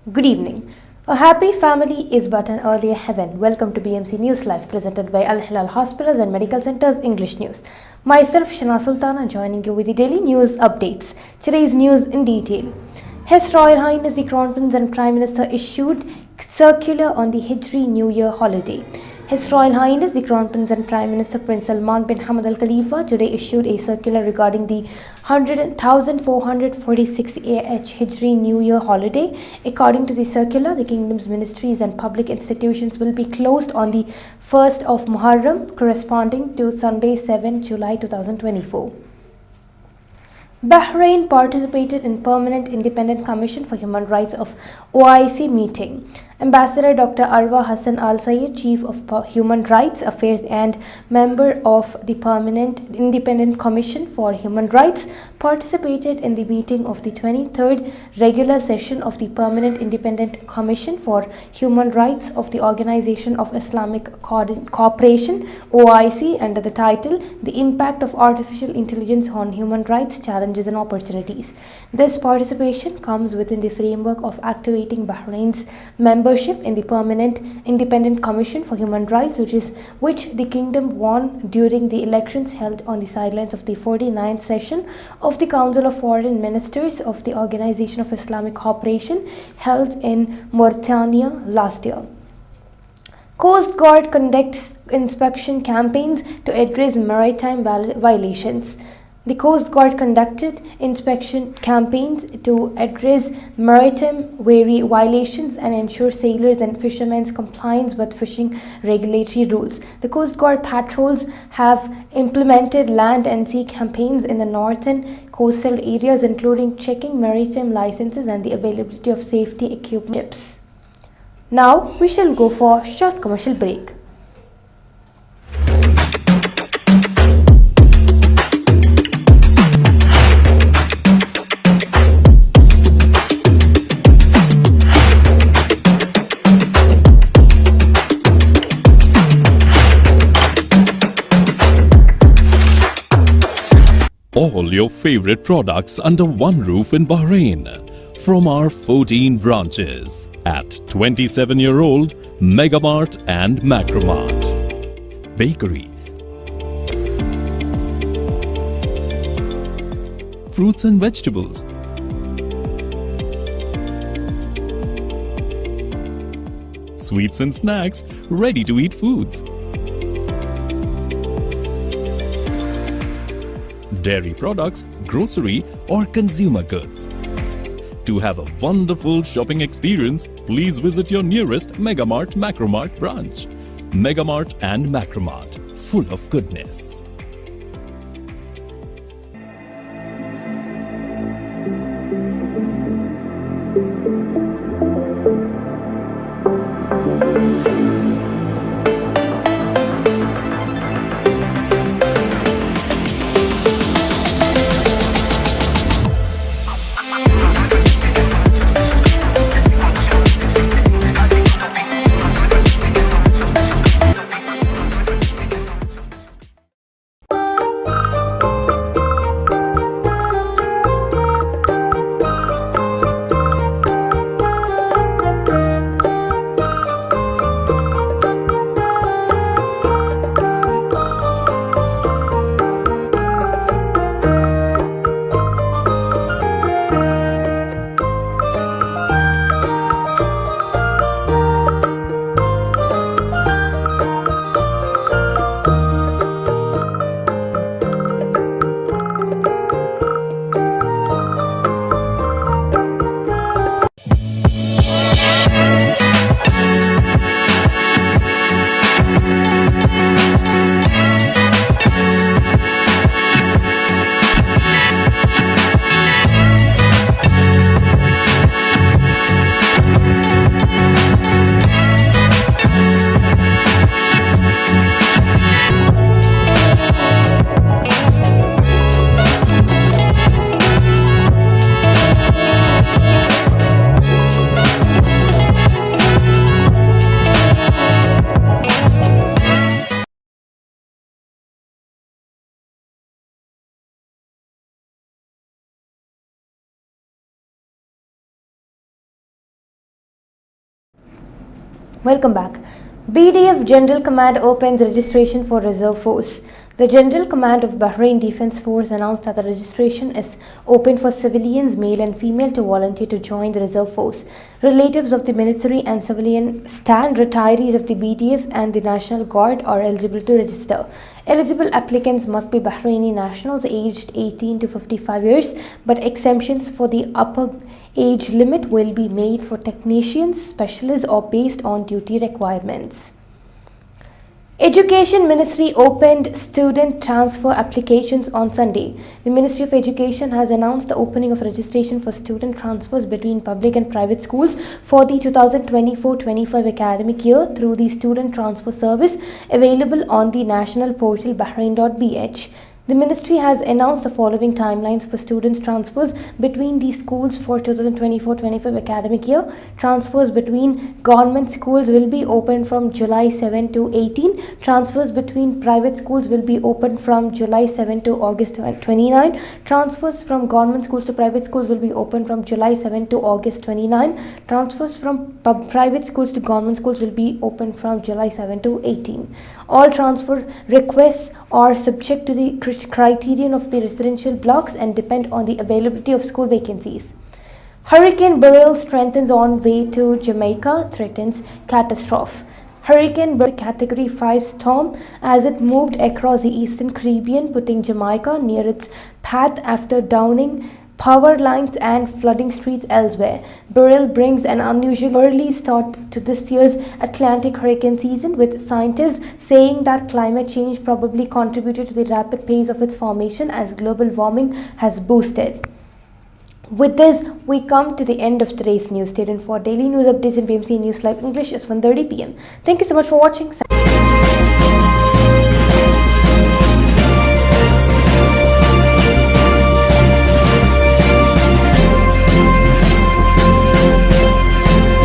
Good evening. A happy family is but an earlier heaven. Welcome to BMC News Live, presented by Al Hilal Hospitals and Medical Centers English News. Myself, Shana Sultana, joining you with the daily news updates. Today's news in detail. His Royal Highness the Crown Prince and Prime Minister issued circular on the Hijri New Year holiday. His Royal Highness the Crown Prince and Prime Minister Prince Salman bin Hamad Al Khalifa today issued a circular regarding the 1446 AH Hijri New Year holiday. According to the circular, the kingdom's ministries and public institutions will be closed on the 1st of Muharram, corresponding to Sunday 7 July 2024. Bahrain participated in Permanent Independent Commission for Human Rights of OIC meeting. Ambassador Dr. Arwa Hassan Al Sayed, Chief of Human Rights Affairs and member of the Permanent Independent Commission for Human Rights, participated in the meeting of the 23rd regular session of the Permanent Independent Commission for Human Rights of the Organization of Islamic Cooperation (OIC) under the title "The Impact of Artificial Intelligence on Human Rights Challenges and Opportunities." This participation comes within the framework of activating Bahrain's membership in the Permanent Independent Commission for Human Rights, which the kingdom won during the elections held on the sidelines of the 49th session of the Council of Foreign Ministers of the Organization of Islamic Cooperation held in Mauritania last year. Coast Guard conducts inspection campaigns to address maritime violations. The Coast Guard conducted inspection campaigns to address maritime violations and ensure sailors and fishermen's compliance with fishing regulatory rules. The Coast Guard patrols have implemented land and sea campaigns in the northern coastal areas, including checking maritime licenses and the availability of safety equipment. Now we shall go for a short commercial break. All your favorite products under one roof in Bahrain from our 14 branches at 27-year-old Megamart and Macromart. Bakery, fruits and vegetables, sweets and snacks, ready-to-eat foods, dairy products, grocery or consumer goods. To have a wonderful shopping experience, please visit your nearest Megamart Macromart branch. Megamart and Macromart, full of goodness. Welcome back. BDF General Command opens registration for Reserve Force. The General Command of Bahrain Defense Force announced that the registration is open for civilians, male and female, to volunteer to join the Reserve Force. Relatives of the military and civilian stand retirees of the BDF and the National Guard are eligible to register. Eligible applicants must be Bahraini nationals aged 18 to 55 years, but exemptions for the upper age limit will be made for technicians, specialists, or based on duty requirements. Education Ministry opened student transfer applications on Sunday. The Ministry of Education has announced the opening of registration for student transfers between public and private schools for the 2024-25 academic year through the Student Transfer Service available on the national portal bahrain.bh. The ministry has announced the following timelines for students' transfers between the schools for 2024-25 academic year. Transfers between government schools will be open from July 7 to 18. Transfers between private schools will be open from July 7 to August 29. Transfers from government schools to private schools will be open from July 7 to August 29. Transfers from private schools to government schools will be open from July 7 to 18. All transfer requests are subject to the criterion of the residential blocks and depend on the availability of school vacancies. Hurricane Beryl strengthens on way to Jamaica, threatens catastrophe. Hurricane Beryl, Category 5 storm, as it moved across the eastern Caribbean, putting Jamaica near its path after downing power lines and flooding streets elsewhere. Beryl brings an unusual early start to this year's Atlantic hurricane season, with scientists saying that climate change probably contributed to the rapid pace of its formation as global warming has boosted. With this, we come to the end of today's news. Stay tuned for daily news updates in BMC News Live English at 1:30 p.m. Thank you so much for watching.